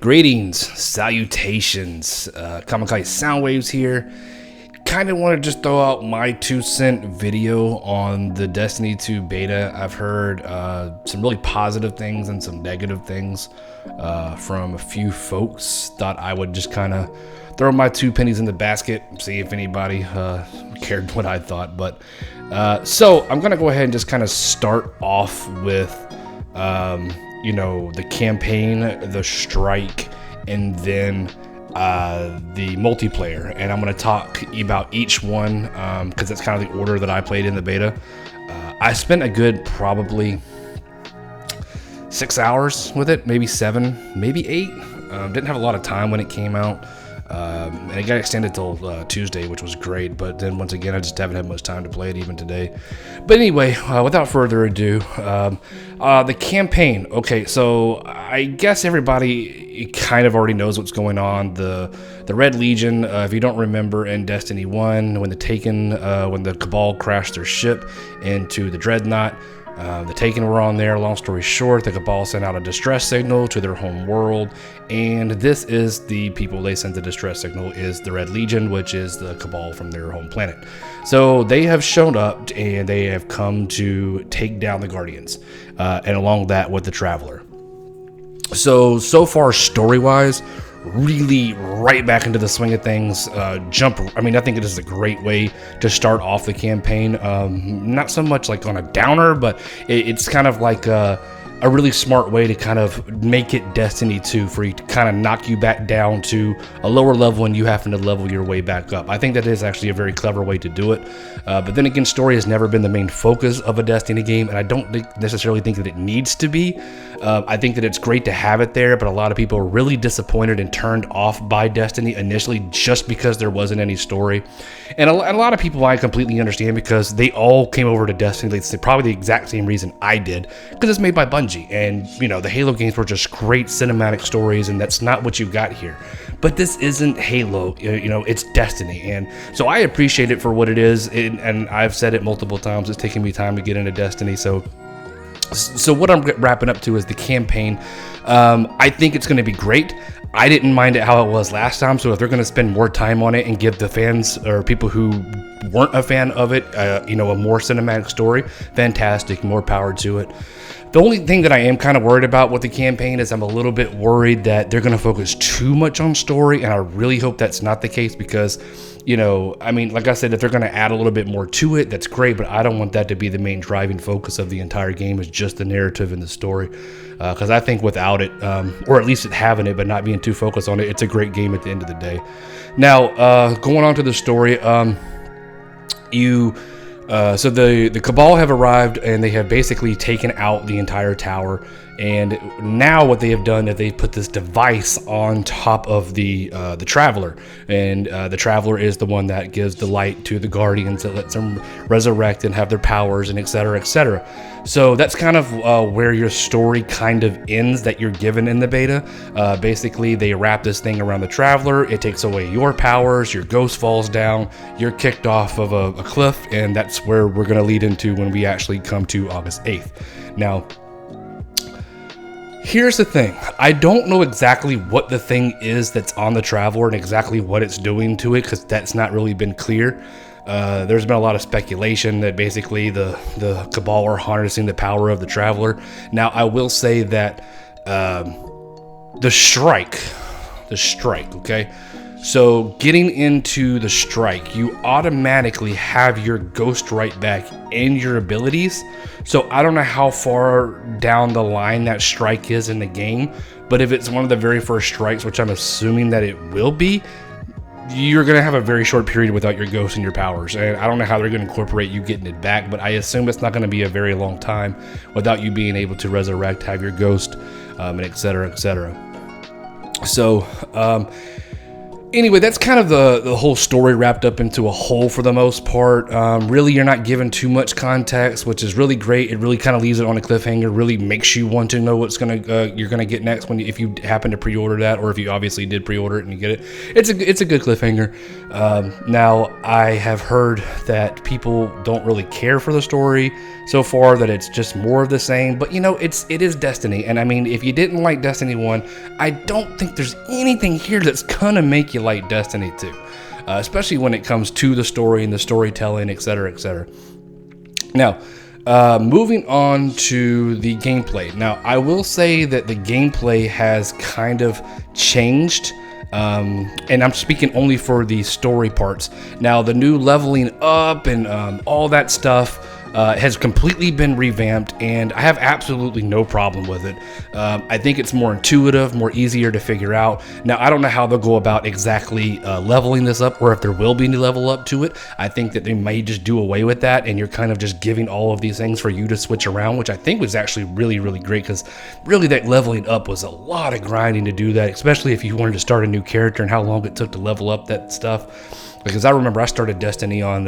Greetings, salutations, kamikaze sound waves here. Kind of want to just throw out my 2-cent video on the Destiny 2 beta. I've heard some really positive things and some negative things from a few folks. Thought I would just kind of throw my 2 pennies in the basket, see if anybody cared what I thought. But so I'm going to go ahead and just kind of start off with the campaign, the strike, and then the multiplayer. And I'm going to talk about each one because that's kind of the order that I played in the beta. I spent a good probably 6 hours with it, maybe 7, maybe 8. Didn't have a lot of time when it came out. And it got extended till Tuesday, which was great, but then once again I just haven't had much time to play it even today. But anyway, without further ado, the campaign. Okay, so I guess everybody kind of already knows what's going on. The Red Legion, if you don't remember, in Destiny 1, when the Cabal crashed their ship into the Dreadnought, the Taken were on there. Long story short, the Cabal sent out a distress signal to their home world, and this is the people they sent the distress signal is the Red Legion, which is the Cabal from their home planet. So they have shown up and they have come to take down the Guardians, and along that with the Traveler. So far story-wise, really right back into the swing of things. I think it is a great way to start off the campaign. Not so much like on a downer, but it's kind of like a really smart way to kind of make it Destiny 2 for you to kind of knock you back down to a lower level and you having to level your way back up. I think that is actually a very clever way to do it. But then again, story has never been the main focus of a Destiny game, and I don't necessarily think that it needs to be. I think that it's great to have it there, but a lot of people are really disappointed and turned off by Destiny initially just because there wasn't any story. And a lot of people I completely understand, because they all came over to Destiny, they say probably the exact same reason I did, because it's made by Bungie. And the Halo games were just great cinematic stories, and that's not what you got here. But this isn't Halo, it's Destiny, and so I appreciate it for what it is. And I've said it multiple times, it's taken me time to get into Destiny. So what I'm wrapping up to is the campaign. I think it's going to be great. I didn't mind it how it was last time, so if they're going to spend more time on it and give the fans or people who weren't a fan of it, a more cinematic story, fantastic, more power to it. The only thing that I am kind of worried about with the campaign is I'm a little bit worried that they're going to focus too much on story, and I really hope that's not the case, because like I said, if they're going to add a little bit more to it, that's great, but I don't want that to be the main driving focus of the entire game, is just the narrative and the story. Because I think without it, or at least it having it, but not being too focused on it, it's a great game at the end of the day. Now, going on to the story, so the Cabal have arrived, and they have basically taken out the entire tower. And now what they have done is they put this device on top of the Traveler, and the Traveler is the one that gives the light to the Guardians, that lets them resurrect and have their powers, and etc., etc. So that's kind of where your story kind of ends that you're given in the beta. Basically, they wrap this thing around the Traveler. It takes away your powers. Your ghost falls down. You're kicked off of a cliff, and that's where we're going to lead into when we actually come to August 8th. Now, here's the thing. I don't know exactly what the thing is that's on the Traveler and exactly what it's doing to it, because that's not really been clear. There's been a lot of speculation that basically the Cabal are harnessing the power of the Traveler. Now, I will say that the strike, okay? So getting into the strike, you automatically have your ghost right back in your abilities. So I don't know how far down the line that strike is in the game, but if it's one of the very first strikes, which I'm assuming that it will be, you're going to have a very short period without your ghost and your powers. And I don't know how they're going to incorporate you getting it back, but I assume it's not going to be a very long time without you being able to resurrect, have your ghost, and etc., etc. So, Anyway, that's kind of the whole story wrapped up into a whole for the most part. Really, you're not given too much context, which is really great. It really kind of leaves it on a cliffhanger. Really makes you want to know what's you're gonna get next if you happen to pre-order that, or if you obviously did pre-order it and you get it. It's a good cliffhanger. Now, I have heard that people don't really care for the story so far, that it's just more of the same. But it is Destiny, and I mean, if you didn't like Destiny 1, I don't think there's anything here that's gonna make you like Destiny 2, especially when it comes to the story and the storytelling, etc., etc. Now, moving on to the gameplay. Now, I will say that the gameplay has kind of changed. And I'm speaking only for the story parts. Now, the new leveling up and all that stuff has completely been revamped, and I have absolutely no problem with it. I think it's more intuitive, more easier to figure out. Now, I don't know how they'll go about exactly leveling this up, or if there will be any level up to it. I think that they may just do away with that, and you're kind of just giving all of these things for you to switch around, which I think was actually really, really great, because really that leveling up was a lot of grinding to do that, especially if you wanted to start a new character and how long it took to level up that stuff. Because I remember I started Destiny on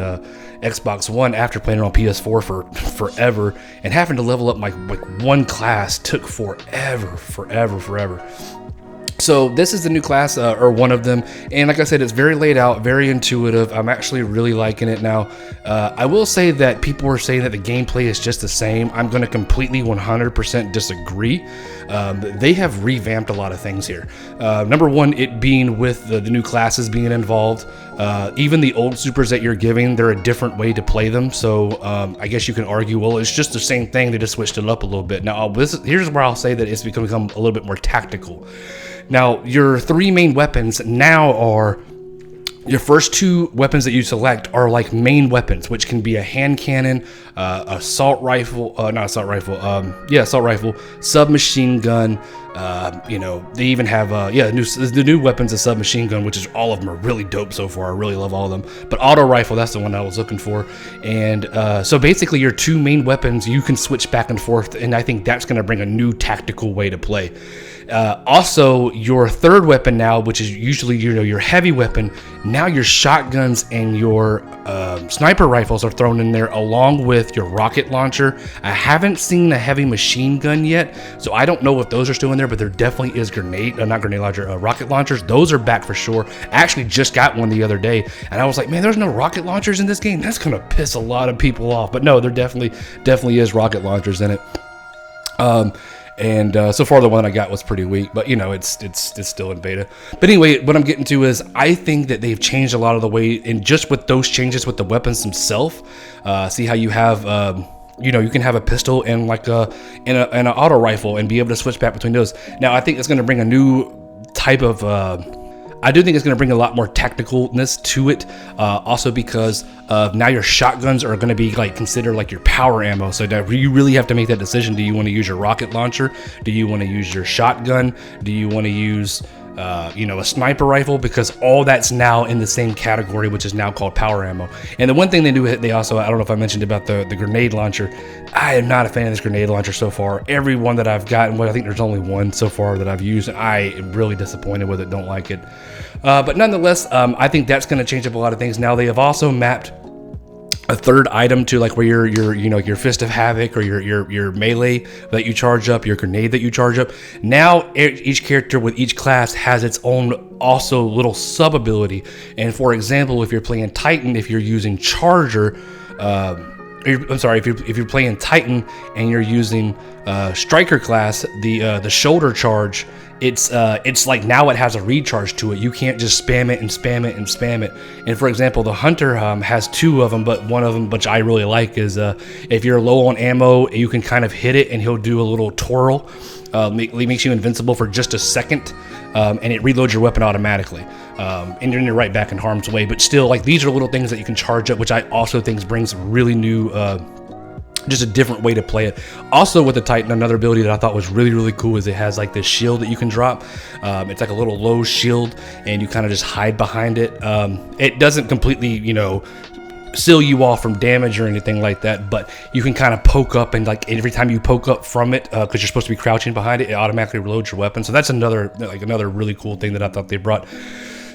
Xbox One after playing it on PS4 for forever, and having to level up my one class took forever. So this is the new class, or one of them, and like I said, it's very laid out, very intuitive. I'm actually really liking it now. I will say that people are saying that the gameplay is just the same. I'm going to completely 100% disagree. They have revamped a lot of things here. Number one, it being with the new classes being involved. Even the old supers that you're giving, they're a different way to play them. So I guess you can argue, well, it's just the same thing. They just switched it up a little bit. Now, here's where I'll say that it's become a little bit more tactical. Now, your three main weapons now are, your first two weapons that you select are like main weapons, which can be a hand cannon, assault rifle, submachine gun. They even have the new weapons, a submachine gun, which is all of them are really dope so far. I really love all of them. But auto rifle, that's the one I was looking for. And so basically, your two main weapons, you can switch back and forth, and I think that's going to bring a new tactical way to play. Also, your third weapon now, which is usually your heavy weapon, now your shotguns and your sniper rifles are thrown in there along with your rocket launcher. I haven't seen a heavy machine gun yet, so I don't know if those are still in there, but there definitely is rocket launchers. Those are back for sure. I actually just got one the other day, and I was like, man, there's no rocket launchers in this game. That's gonna piss a lot of people off. But no, there definitely is rocket launchers in it. And so far the one I got was pretty weak, but it's still in beta. But anyway, what I'm getting to is I think that they've changed a lot of the way, and just with those changes with the weapons themselves, see how you have you can have a pistol and an auto rifle and be able to switch back between those. Now I think it's going to bring a new type of I do think it's going to bring a lot more tacticalness to it, also because now your shotguns are going to be considered like your power ammo. So you really have to make that decision. Do you want to use your rocket launcher? Do you want to use your shotgun? Do you want to use a sniper rifle? Because all that's now in the same category, which is now called power ammo. And the one thing they also, I don't know if I mentioned about the grenade launcher. I am not a fan of this grenade launcher so far. Every one that I've gotten, I think there's only one so far that I've used, and I am really disappointed with it, don't like it. But nonetheless, I think that's going to change up a lot of things. Now they have also mapped a third item to where your fist of havoc or your melee that you charge up, your grenade that you charge up. Now each character with each class has its own also little sub ability. And for example, if you're playing Titan, if you're using charger, if you're playing Titan and you're using striker class, the shoulder charge, it's like now it has a recharge to it. You can't just spam it and spam it and spam it. And for example, the hunter has two of them, but one of them, which I really like, is if you're low on ammo, you can kind of hit it and he'll do a little twirl. Makes you invincible for just a second, and it reloads your weapon automatically. And you're right back in harm's way. But still, these are little things that you can charge up, which I also think brings really new, just a different way to play it. Also with the Titan, another ability that I thought was really, really cool is it has this shield that you can drop. It's like a little low shield, and you kind of just hide behind it. It doesn't completely, seal you off from damage or anything like that, but you can kind of poke up, and every time you poke up from it, because you're supposed to be crouching behind it, it automatically reloads your weapon. So that's another really cool thing that I thought they brought.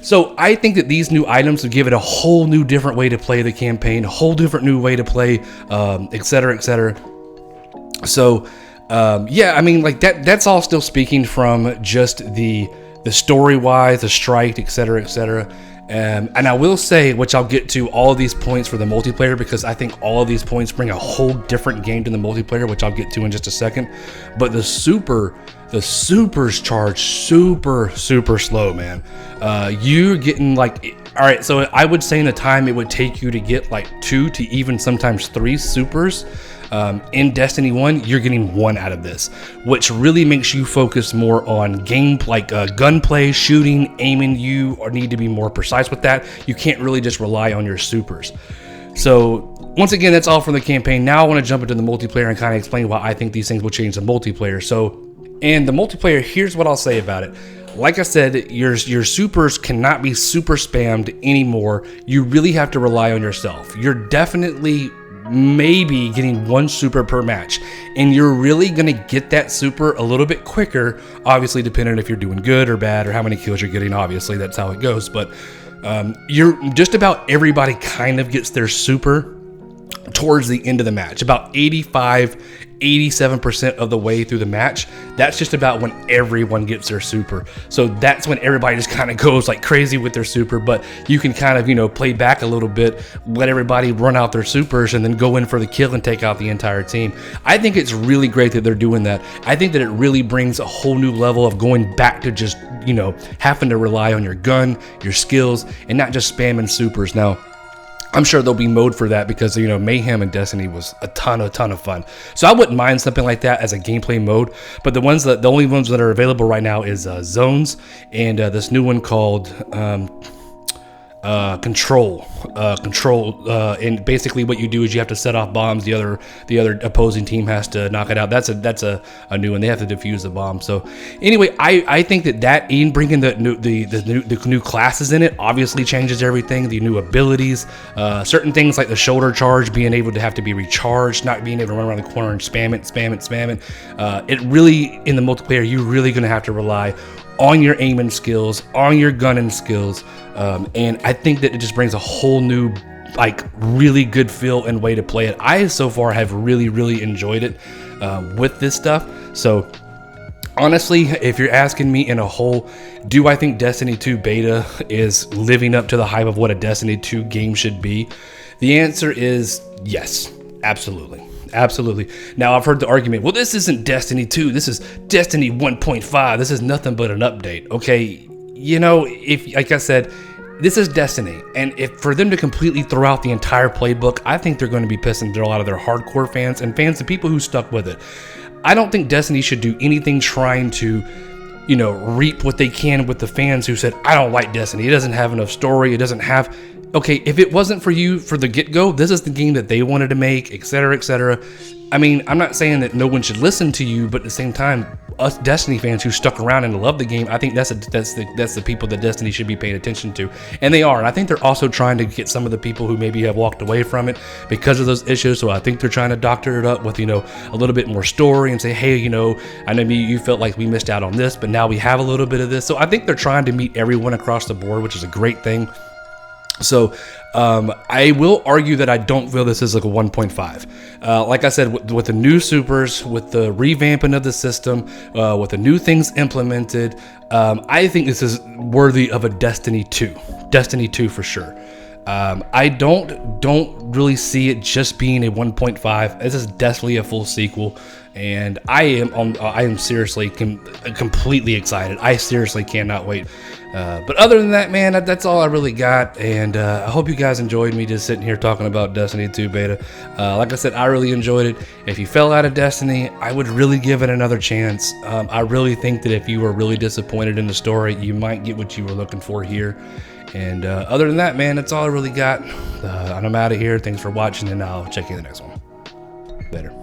So I think that these new items would give it a whole new different way to play the campaign, a whole different new way to play, et cetera, et cetera. So yeah, I mean, like that's all still speaking from just the story wise, the strike, et cetera, et cetera. And I will say, which I'll get to all of these points for the multiplayer, because I think all of these points bring a whole different game to the multiplayer, which I'll get to in just a second. But the supers charge super slow, man. You're getting like, all right, so I would say in the time it would take you to get like 2 to even sometimes 3 supers. In Destiny 1, you're getting 1 out of this, which really makes you focus more on game, like gunplay, shooting, aiming. You or need to be more precise with that. You can't really just rely on your supers. So once again, that's all from the campaign. Now I want to jump into the multiplayer and kind of explain why I think these things will change the multiplayer. So, and the multiplayer, here's what I'll say about it. Like I said, your supers cannot be super spammed anymore. You really have to rely on yourself. You're definitely maybe getting 1 super per match, and you're really gonna get that super a little bit quicker, obviously depending on if you're doing good or bad or how many kills you're getting. Obviously that's how it goes, but you're just about everybody kind of gets their super towards the end of the match, about 87% of the way through the match. That's just about when everyone gets their super. So that's when everybody just kind of goes like crazy with their super, but you can kind of, play back a little bit, let everybody run out their supers and then go in for the kill and take out the entire team. I think it's really great that they're doing that. I think that it really brings a whole new level of going back to just, having to rely on your gun, your skills, and not just spamming supers. Now, I'm sure there'll be mode for that because, Mayhem and Destiny was a ton of fun. So I wouldn't mind something like that as a gameplay mode. But the only ones that are available right now is Zones and this new one called Control. And basically what you do is you have to set off bombs. The other opposing team has to knock it out. That's a new one. They have to defuse the bomb. So anyway, I think that in bringing the new classes in it obviously changes everything. The new abilities, certain things like the shoulder charge being able to have to be recharged, not being able to run around the corner and spam it. It really, in the multiplayer, you're really going to have to rely on your aiming skills, on your gunning skills, and I think that it just brings a whole new, like, really good feel and way to play it. I so far have really enjoyed it with this stuff. So honestly, if you're asking me in a whole, do I think Destiny 2 beta is living up to the hype of what a Destiny 2 game should be? The answer is yes, absolutely. Now, I've heard the argument, well, this isn't Destiny 2, this is Destiny 1.5, this is nothing but an update. Okay, if, like I said, this is Destiny, and if for them to completely throw out the entire playbook, I think they're going to be pissing a lot of their hardcore fans and fans, the people who stuck with it. I don't think Destiny should do anything trying to, reap what they can with the fans who said, I don't like Destiny, it doesn't have enough story, it doesn't have... Okay, if it wasn't for you for the get-go, this is the game that they wanted to make, etc., etc. I mean, I'm not saying that no one should listen to you, but at the same time, us Destiny fans who stuck around and love the game, I think that's the people that Destiny should be paying attention to, and they are. And I think they're also trying to get some of the people who maybe have walked away from it because of those issues. So I think they're trying to doctor it up with a little bit more story and say, hey, I know you felt like we missed out on this, but now we have a little bit of this. So I think they're trying to meet everyone across the board, which is a great thing. So I will argue that I don't feel this is like a 1.5. Like I said, with the new supers, with the revamping of the system, with the new things implemented, I think this is worthy of a Destiny 2. Destiny 2 for sure. I don't really see it just being a 1.5. This is definitely a full sequel, and I am seriously completely excited. I seriously cannot wait. But other than that, man, that's all I really got, and I hope you guys enjoyed me just sitting here talking about Destiny 2 beta. Like I said, I really enjoyed it. If you fell out of Destiny, I would really give it another chance. I really think that if you were really disappointed in the story, you might get what you were looking for here. And other than that, man, that's all I really got. I'm out of here. Thanks for watching, and I'll check you in the next one. Later.